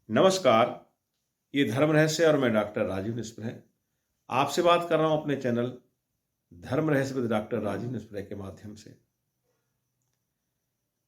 नमस्कार, ये धर्म रहस्य और मैं डॉक्टर राजीव निस्पृह आपसे बात कर रहा हूँ अपने चैनल धर्म रहस्य विद डॉक्टर राजीव निस्पृह के माध्यम से।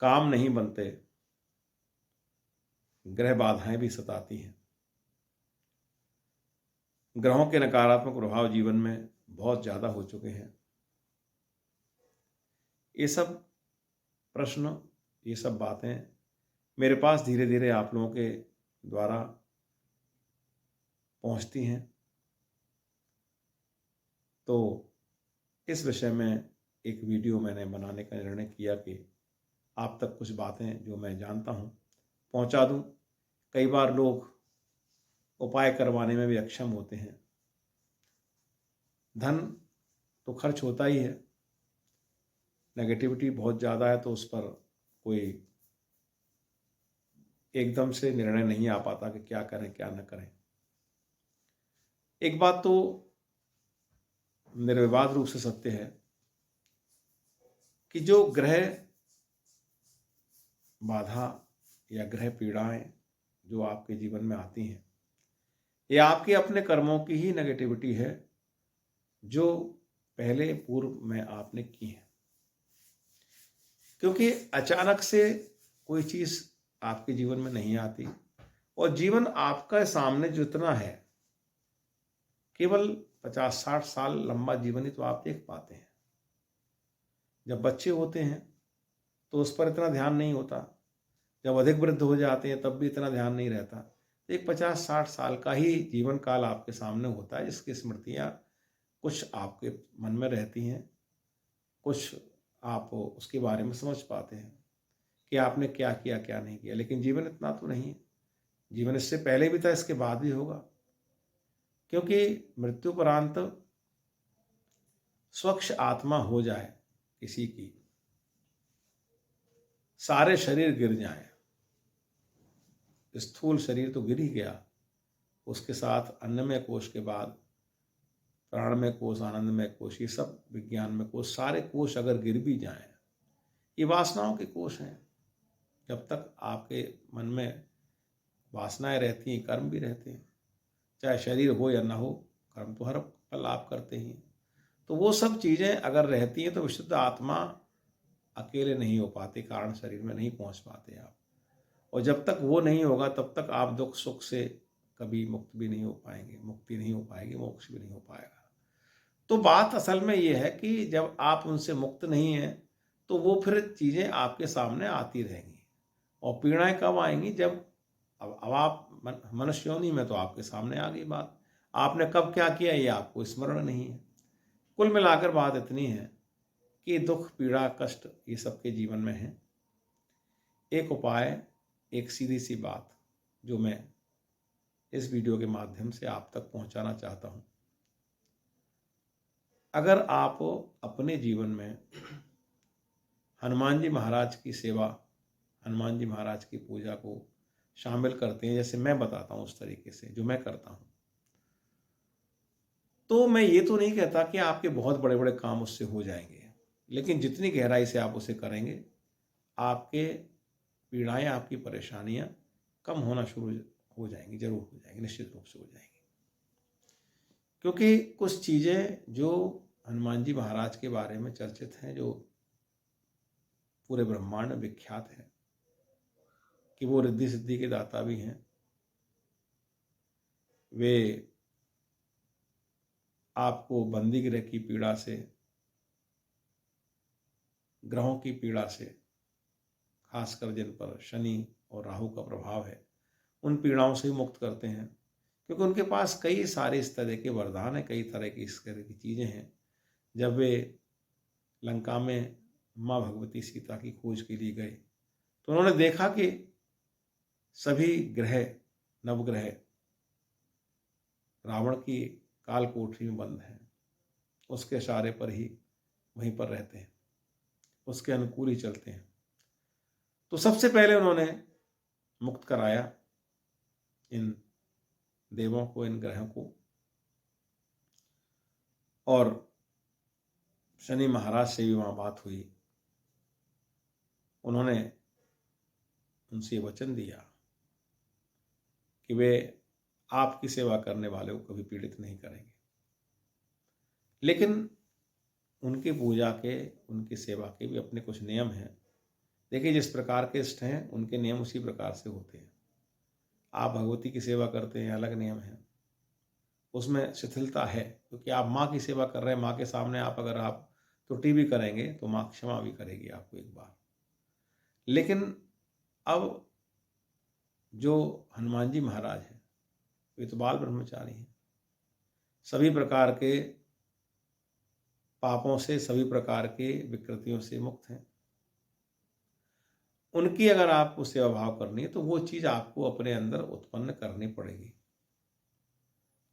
काम नहीं बनते, ग्रह बाधाएं भी सताती हैं। ग्रहों के नकारात्मक प्रभाव जीवन में बहुत ज़्यादा हो चुके हैं। ये सब प्रश्न, ये सब बातें मेरे पास धीरे धीरे आप लोगों के द्वारा पहुंचती हैं। तो इस विषय में एक वीडियो मैंने बनाने का निर्णय किया कि आप तक कुछ बातें जो मैं जानता हूँ पहुँचा दूँ। कई बार लोग उपाय करवाने में भी अक्षम होते हैं। धन तो खर्च होता ही है, नेगेटिविटी बहुत ज़्यादा है, तो उस पर कोई एकदम से निर्णय नहीं आ पाता कि क्या करें क्या न करें। एक बात तो निर्विवाद रूप से सत्य है कि जो ग्रह बाधा या ग्रह पीड़ाएं जो आपके जीवन में आती हैं, ये आपके अपने कर्मों की ही नेगेटिविटी है जो पहले पूर्व में आपने की है। क्योंकि अचानक से कोई चीज़ आपके जीवन में नहीं आती और जीवन आपका सामने जितना है, केवल 50-60 साल लंबा जीवन ही तो आप देख पाते हैं। जब बच्चे होते हैं तो उस पर इतना ध्यान नहीं होता, जब अधिक वृद्ध हो जाते हैं तब भी इतना ध्यान नहीं रहता। एक 50-60 साल का ही जीवन काल आपके सामने होता है, जिसकी स्मृतियाँ कुछ आपके मन में रहती हैं, कुछ आप उसके बारे में समझ पाते हैं कि आपने क्या किया क्या नहीं किया। लेकिन जीवन इतना तो नहीं है, जीवन इससे पहले भी था, इसके बाद भी होगा। क्योंकि मृत्युपरांत स्वच्छ आत्मा हो जाए किसी की, सारे शरीर गिर जाएं, स्थूल शरीर तो गिर ही गया, उसके साथ अन्नमय कोश के बाद प्राणमय कोश, आनंदमय कोश, ये सब विज्ञान में कोश, सारे कोश अगर गिर भी जाएं, ये वासनाओं के कोश हैं। जब तक आपके मन में वासनाएं रहती हैं, कर्म भी रहते हैं, चाहे शरीर हो या ना हो, कर्म तो हर पल आप करते ही हैं। तो वो सब चीज़ें अगर रहती हैं तो विशुद्ध आत्मा अकेले नहीं हो पाते, कारण शरीर में नहीं पहुंच पाते आप। और जब तक वो नहीं होगा तब तक आप दुख सुख से कभी मुक्त भी नहीं हो पाएंगे, मुक्ति नहीं हो पाएगी, मोक्ष भी नहीं हो पाएगा। तो बात असल में ये है कि जब आप उनसे मुक्त नहीं हैं तो वो फिर चीज़ें आपके सामने आती रहेंगी। और पीड़ाएं कब आएंगी? जब अब आप मनुष्य योनि में तो आपके सामने आ गई बात, आपने कब क्या किया ये आपको स्मरण नहीं है। कुल मिलाकर बात इतनी है कि दुख, पीड़ा, कष्ट ये सबके जीवन में है। एक उपाय, एक सीधी सी बात जो मैं इस वीडियो के माध्यम से आप तक पहुंचाना चाहता हूं। अगर आप अपने जीवन में हनुमान जी महाराज की सेवा, हनुमान जी महाराज की पूजा को शामिल करते हैं, जैसे मैं बताता हूं उस तरीके से जो मैं करता हूं, तो मैं ये तो नहीं कहता कि आपके बहुत बड़े बड़े काम उससे हो जाएंगे, लेकिन जितनी गहराई से आप उसे करेंगे, आपके पीड़ाएं, आपकी परेशानियां कम होना शुरू हो जाएंगी, जरूर हो जाएंगी, निश्चित रूप से हो जाएंगी। क्योंकि कुछ चीज़ें जो हनुमान जी महाराज के बारे में चर्चित हैं, जो पूरे ब्रह्मांड में विख्यात है कि वो रिद्धि सिद्धि के दाता भी हैं। वे आपको बंदी ग्रह की पीड़ा से, ग्रहों की पीड़ा से, खासकर जिन पर शनि और राहु का प्रभाव है, उन पीड़ाओं से मुक्त करते हैं। क्योंकि उनके पास कई सारे इस तरह के वरदान हैं, कई तरह की इस तरह की चीज़ें हैं। जब वे लंका में माँ भगवती सीता की खोज के लिए गए तो उन्होंने देखा कि सभी ग्रह, नवग्रह रावण की काल कोठरी में बंद हैं, उसके इशारे पर ही वहीं पर रहते हैं, उसके अनुकूल ही चलते हैं। तो सबसे पहले उन्होंने मुक्त कराया इन देवों को, इन ग्रहों को, और शनि महाराज से भी वहाँ बात हुई। उन्होंने उनसे वचन दिया कि वे आपकी सेवा करने वाले को कभी पीड़ित नहीं करेंगे। लेकिन उनकी पूजा के, उनकी सेवा के भी अपने कुछ नियम हैं। देखिए, जिस प्रकार के इष्ट हैं उनके नियम उसी प्रकार से होते हैं। आप भगवती की सेवा करते हैं, अलग नियम है, उसमें शिथिलता है, क्योंकि आप माँ की सेवा कर रहे हैं। माँ के सामने अगर आप त्रुटि भी करेंगे तो माँ क्षमा भी करेगी आपको एक बार। लेकिन अब जो हनुमान जी महाराज हैं, वे तो बाल ब्रह्मचारी हैं, सभी प्रकार के पापों से, सभी प्रकार के विकृतियों से मुक्त हैं। उनकी अगर आपको सेवा भाव करनी है तो वो चीज़ आपको अपने अंदर उत्पन्न करनी पड़ेगी,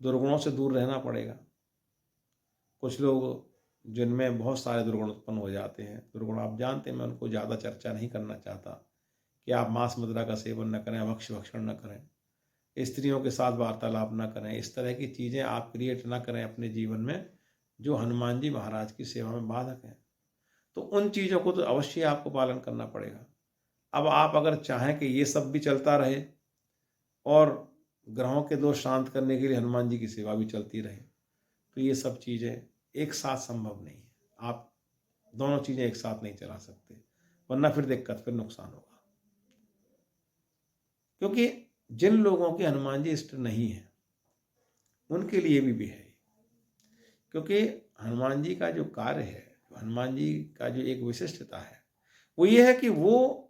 दुर्गुणों से दूर रहना पड़ेगा। कुछ लोग जिनमें बहुत सारे दुर्गुण उत्पन्न हो जाते हैं, दुर्गुण आप जानते हैं, मैं उनको ज़्यादा चर्चा नहीं करना चाहता, कि आप मांस मदिरा का सेवन न करें, भक्ष्य भक्षण न करें, स्त्रियों के साथ वार्तालाप न करें, इस तरह की चीज़ें आप क्रिएट ना करें अपने जीवन में जो हनुमान जी महाराज की सेवा में बाधक हैं। तो उन चीज़ों को तो अवश्य आपको पालन करना पड़ेगा। अब आप अगर चाहें कि ये सब भी चलता रहे और ग्रहों के दोष शांत करने के लिए हनुमान जी की सेवा भी चलती रहे, तो ये सब चीज़ें एक साथ संभव नहीं है। आप दोनों चीज़ें एक साथ नहीं चला सकते, वरना फिर दिक्कत, फिर नुकसान होगा। क्योंकि जिन लोगों के हनुमान जी इष्ट नहीं है उनके लिए भी है। क्योंकि हनुमान जी का जो कार्य है, हनुमान जी का जो एक विशिष्टता है, वो ये है कि वो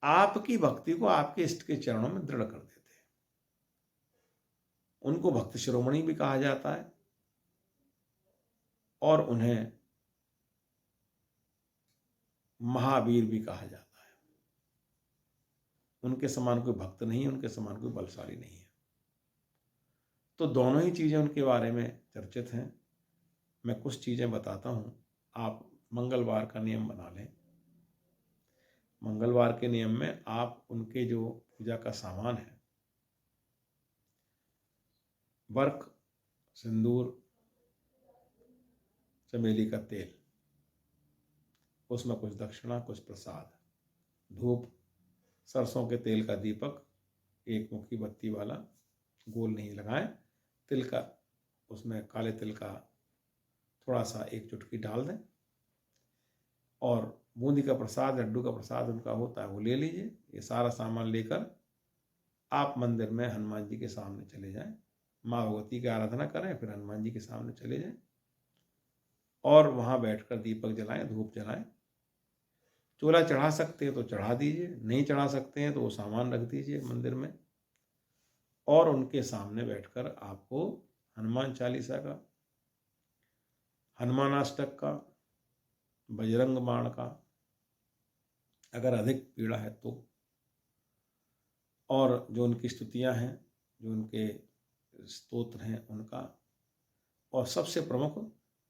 आपकी भक्ति को आपके इष्ट के चरणों में दृढ़ कर देते हैं। उनको भक्त शिरोमणि भी कहा जाता है और उन्हें महावीर भी कहा जाता है। उनके समान कोई भक्त नहीं है, उनके समान कोई बलशाली नहीं है। तो दोनों ही चीज़ें उनके बारे में चर्चित हैं। मैं कुछ चीज़ें बताता हूँ, आप मंगलवार का नियम बना लें। मंगलवार के नियम में आप उनके जो पूजा का सामान है, वर्क, सिंदूर, चमेली का तेल, उसमें कुछ दक्षिणा, कुछ प्रसाद, धूप, सरसों के तेल का दीपक, एक मुखी बत्ती वाला, गोल नहीं लगाएं, तिल का, उसमें काले तिल का थोड़ा सा एक चुटकी डाल दें, और बूंदी का प्रसाद, लड्डू का प्रसाद उनका होता है, वो ले लीजिए। ये सारा सामान लेकर आप मंदिर में हनुमान जी के सामने चले जाएं, माँ भगवती की आराधना करें, फिर हनुमान जी के सामने चले जाएं और वहाँ बैठकर दीपक जलाएं, धूप जलाएं। चूल्हा चढ़ा सकते हैं तो चढ़ा दीजिए, नहीं चढ़ा सकते हैं तो वो सामान रख दीजिए मंदिर में, और उनके सामने बैठकर आपको हनुमान चालीसा का, हनुमानाष्टक का, बजरंग बाण का, अगर अधिक पीड़ा है तो, और जो उनकी स्तुतियां हैं, जो उनके स्तोत्र हैं उनका, और सबसे प्रमुख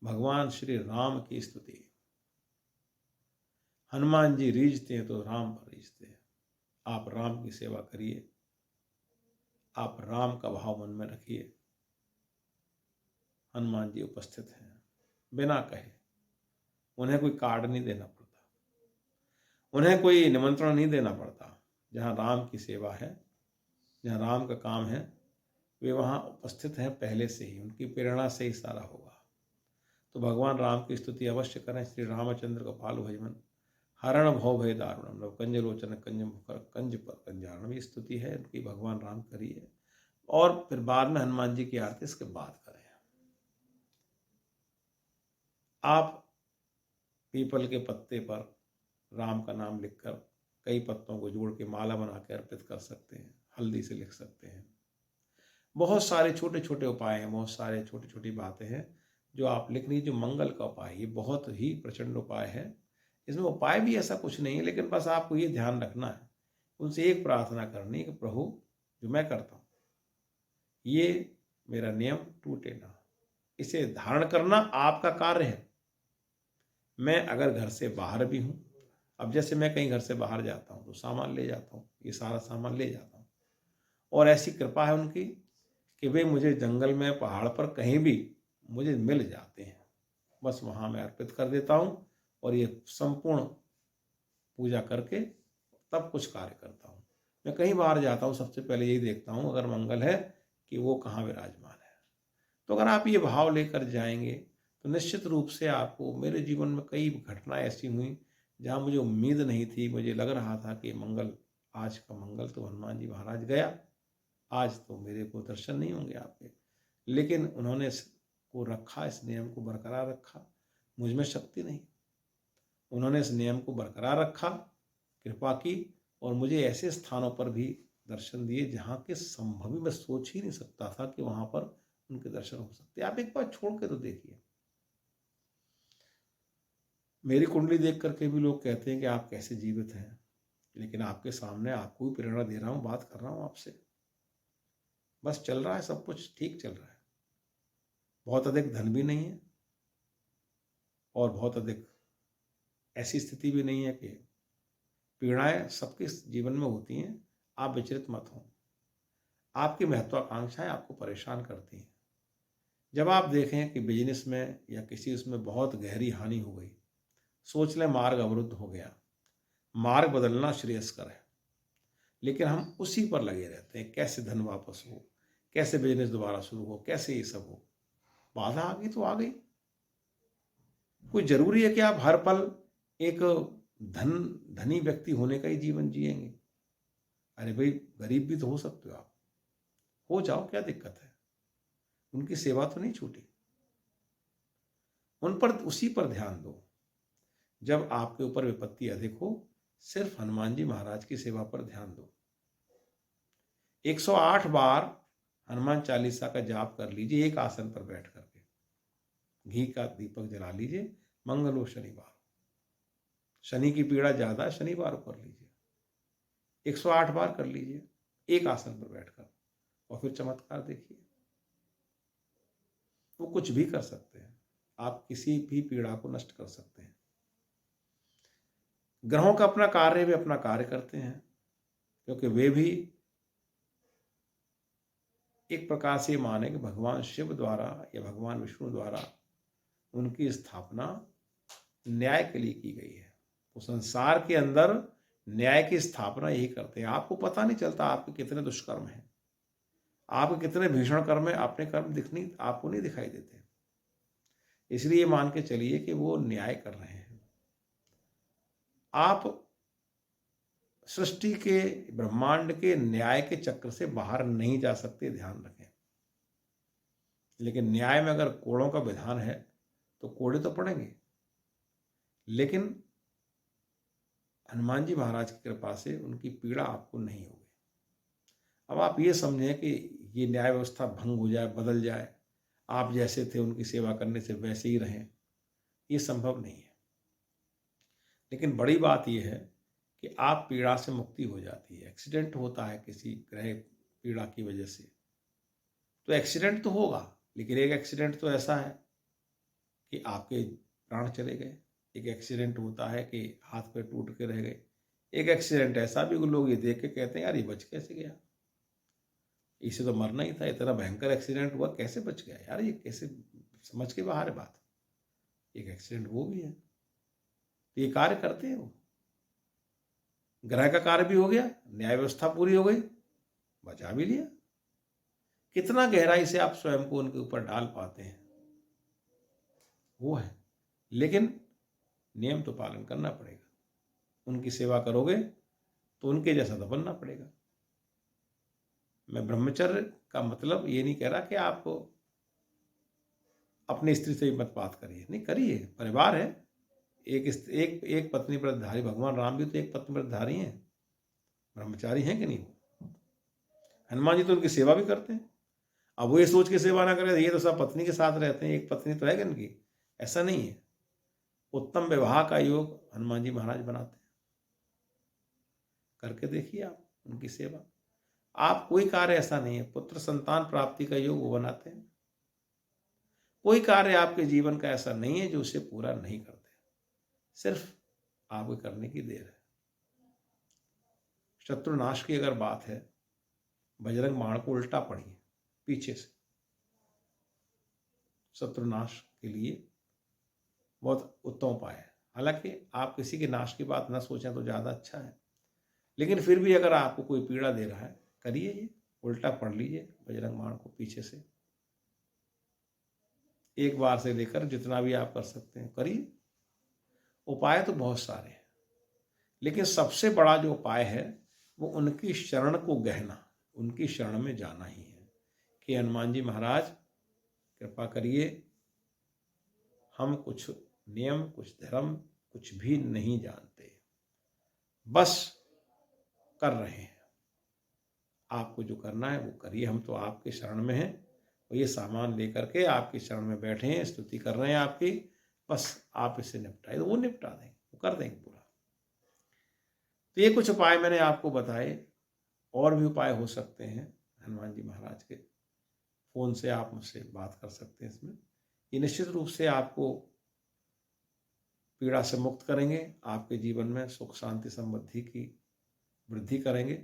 भगवान श्री राम की स्तुति। हनुमान जी रीझते हैं तो राम पर रीझते हैं। आप राम की सेवा करिए, आप राम का भाव मन में रखिए। हनुमान जी उपस्थित हैं बिना कहे, उन्हें कोई कार्ड नहीं देना पड़ता, उन्हें कोई निमंत्रण नहीं देना पड़ता। जहाँ राम की सेवा है, जहाँ राम का काम है, वे वहाँ उपस्थित हैं पहले से ही, उनकी प्रेरणा से ही सारा होगा। तो भगवान राम की स्तुति अवश्य करें। श्री रामचंद्र का पालु भजमन, हरण भव भय दारुणम, नव कंज लोचन कंज मुखर कंज पर कंजारणम, ये स्तुति है उनकी, भगवान राम करिए, और फिर बाद में हनुमान जी की आरती इसके बाद करें। आप पीपल के पत्ते पर राम का नाम लिखकर कई पत्तों को जोड़ के माला बना के अर्पित कर सकते हैं, हल्दी से लिख सकते हैं। बहुत सारे छोटे छोटे उपाय हैं, बहुत सारे छोटी छोटी बातें हैं जो आप लिख लीजिए। जो मंगल का उपाय, ये बहुत ही प्रचंड उपाय है। इसमें उपाय भी ऐसा कुछ नहीं है, लेकिन बस आपको ये ध्यान रखना है, उनसे एक प्रार्थना करनी कि प्रभु, जो मैं करता हूँ ये मेरा नियम टूटे ना, इसे धारण करना आपका कार्य है। मैं अगर घर से बाहर भी हूँ, अब जैसे मैं कहीं घर से बाहर जाता हूँ तो सामान ले जाता हूँ, ये सारा सामान ले जाता हूँ, और ऐसी कृपा है उनकी कि वे मुझे जंगल में, पहाड़ पर, कहीं भी मुझे मिल जाते हैं। बस वहाँ मैं अर्पित कर देता हूँ और ये संपूर्ण पूजा करके तब कुछ कार्य करता हूँ। मैं कहीं बाहर जाता हूँ, सबसे पहले यही देखता हूँ अगर मंगल है कि वो कहाँ विराजमान है। तो अगर आप ये भाव लेकर जाएँगे, तो निश्चित रूप से आपको, मेरे जीवन में कई घटनाएँ ऐसी हुई, जहाँ मुझे उम्मीद नहीं थी, मुझे लग रहा था कि मंगल, आज का मंगल तो हनुमान जी महाराज गया, आज तो मेरे को दर्शन नहीं होंगे आपके। लेकिन उन्होंने इसको रखा, इस नियम को बरकरार रखा। मुझ में शक्ति नहीं, उन्होंने इस नियम को बरकरार रखा, कृपा की, और मुझे ऐसे स्थानों पर भी दर्शन दिए जहाँ के संभव ही मैं सोच ही नहीं सकता था कि वहाँ पर उनके दर्शन हो सकते हैं। आप एक बार छोड़ के तो देखिए, मेरी कुंडली देख करके भी लोग कहते हैं कि आप कैसे जीवित हैं, लेकिन आपके सामने आपको भी प्रेरणा दे रहा हूँ, बात कर रहा हूँ आपसे। बस चल रहा है, सब कुछ ठीक चल रहा है। बहुत अधिक धन भी नहीं है और बहुत अधिक ऐसी स्थिति भी नहीं है कि, पीड़ाएं सबके जीवन में होती हैं, आप विचलित मत हों। आपकी महत्वाकांक्षाएं आपको परेशान करती हैं। जब आप देखें कि बिजनेस में या किसी उसमें बहुत गहरी हानि हो गई, सोच लें मार्ग अवरुद्ध हो गया, मार्ग बदलना श्रेयस्कर है, लेकिन हम उसी पर लगे रहते हैं, कैसे धन वापस हो, कैसे बिजनेस दोबारा शुरू हो, कैसे ये सब हो। बाधा आ गई तो आ गई। कोई जरूरी है कि आप हर पल एक धनी व्यक्ति होने का ही जीवन जिएंगे? अरे भाई, गरीब भी तो हो सकते हो आप, हो जाओ, क्या दिक्कत है? उनकी सेवा तो नहीं छूटी। उन पर, उसी पर ध्यान दो। जब आपके ऊपर विपत्ति अधिक हो, सिर्फ हनुमान जी महाराज की सेवा पर ध्यान दो। 108 बार हनुमान चालीसा का जाप कर लीजिए, एक आसन पर बैठ करके। घी का दीपक जला लीजिए, मंगल हो शनिवार, शनि की पीड़ा ज्यादा है, शनिवार को कर लीजिए। 108 बार कर लीजिए, एक आसन पर बैठकर, और फिर चमत्कार देखिए। वो कुछ भी कर सकते हैं, आप किसी भी पीड़ा को नष्ट कर सकते हैं। ग्रहों का अपना कार्य, वे अपना कार्य करते हैं, क्योंकि वे भी एक प्रकार से माने कि भगवान शिव द्वारा या भगवान विष्णु द्वारा उनकी स्थापना न्याय के लिए की गई है। तो संसार के अंदर न्याय की स्थापना यही करते हैं। आपको पता नहीं चलता आपके कितने दुष्कर्म हैं, आपके कितने भीषण कर्म हैं, अपने कर्म दिखनी आपको नहीं दिखाई देते। इसलिए मान के चलिए कि वो न्याय कर रहे हैं। आप सृष्टि के, ब्रह्मांड के न्याय के चक्र से बाहर नहीं जा सकते, ध्यान रखें। लेकिन न्याय में अगर कोड़ों का विधान है तो कोड़े तो पड़ेंगे, लेकिन हनुमान जी महाराज की कृपा से उनकी पीड़ा आपको नहीं होगी। अब आप ये समझें कि ये न्याय व्यवस्था भंग हो जाए, बदल जाए, आप जैसे थे उनकी सेवा करने से वैसे ही रहें, ये संभव नहीं है। लेकिन बड़ी बात यह है कि आप पीड़ा से मुक्ति हो जाती है। एक्सीडेंट होता है किसी ग्रह पीड़ा की वजह से, तो एक्सीडेंट तो होगा, लेकिन एक एक्सीडेंट तो ऐसा है कि आपके प्राण चले गए। एक एक्सीडेंट होता है कि हाथ पैर टूट के रह गए। एक एक्सीडेंट ऐसा भी लोग ये देख के कहते हैं यार ये बच कैसे गया, इसे तो मरना ही था, इतना भयंकर एक्सीडेंट हुआ, कैसे बच गया यार, ये कैसे, समझ के बाहर है बात। एक एक्सीडेंट वो भी है, तो ये कार्य करते हैं वो। ग्रह का कार्य भी हो गया, न्याय व्यवस्था पूरी हो गई, बचा भी लिया। कितना गहराई से आप स्वयं को उनके ऊपर डाल पाते हैं, वो है। लेकिन नियम तो पालन करना पड़ेगा। उनकी सेवा करोगे तो उनके जैसा तो बनना पड़ेगा। मैं ब्रह्मचर्य का मतलब ये नहीं कह रहा कि आप अपनी स्त्री से मत बात करिए, नहीं करिए, परिवार है। एक पत्नी व्रतधारी, भगवान राम भी तो एक पत्नी व्रतधारी हैं, ब्रह्मचारी हैं कि नहीं? हनुमान जी तो उनकी सेवा भी करते हैं। अब वो ये सोच के सेवा ना करें ये तो सब पत्नी के साथ रहते हैं, एक पत्नी तो है इनकी, ऐसा नहीं है। उत्तम विवाह का योग हनुमान जी महाराज बनाते हैं, करके देखिए आप उनकी सेवा। आप कोई कार्य ऐसा नहीं है, पुत्र संतान प्राप्ति का योग वो बनाते हैं। कोई कार्य आपके जीवन का ऐसा नहीं है जो उसे पूरा नहीं करते, सिर्फ आपको करने की देर है। शत्रुनाश की अगर बात है, बजरंग बाण को उल्टा पढ़िए पीछे से, शत्रुनाश के लिए बहुत उत्तम उपाय है। हालांकि आप किसी के नाश की बात न सोचें तो ज़्यादा अच्छा है, लेकिन फिर भी अगर आपको कोई पीड़ा दे रहा है, करिए ये, उल्टा पढ़ लीजिए बजरंग बाण को पीछे से, एक बार से लेकर जितना भी आप कर सकते हैं करिए। उपाय तो बहुत सारे हैं, लेकिन सबसे बड़ा जो उपाय है वो उनकी शरण को गहना, उनकी शरण में जाना ही है कि हनुमान जी महाराज कृपा करिए, हम कुछ नियम, कुछ धर्म, कुछ भी नहीं जानते, बस कर रहे हैं, आपको जो करना है वो करिए, हम तो आपके शरण में हैं, और ये सामान लेकर के आपकी शरण में बैठे हैं, स्तुति कर रहे हैं आपकी, बस आप इसे निपटाए, तो वो निपटा देंगे, वो कर देंगे पूरा। तो ये कुछ उपाय मैंने आपको बताए, और भी उपाय हो सकते हैं हनुमान जी महाराज के। फ़ोन से आप मुझसे बात कर सकते हैं इसमें, ये निश्चित रूप से आपको पीड़ा से मुक्त करेंगे, आपके जीवन में सुख शांति समृद्धि की वृद्धि करेंगे।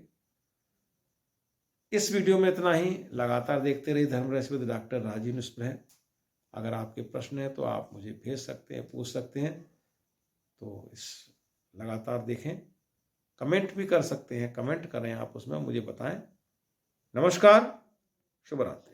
इस वीडियो में इतना ही। लगातार देखते रहिए धर्म रहस्य विद डॉक्टर राजीव निस्पृह। अगर आपके प्रश्न है तो आप मुझे भेज सकते हैं, पूछ सकते हैं, तो इस लगातार देखें, कमेंट भी कर सकते हैं, कमेंट करें आप, उसमें मुझे बताएं। नमस्कार, शुभ रात्रि।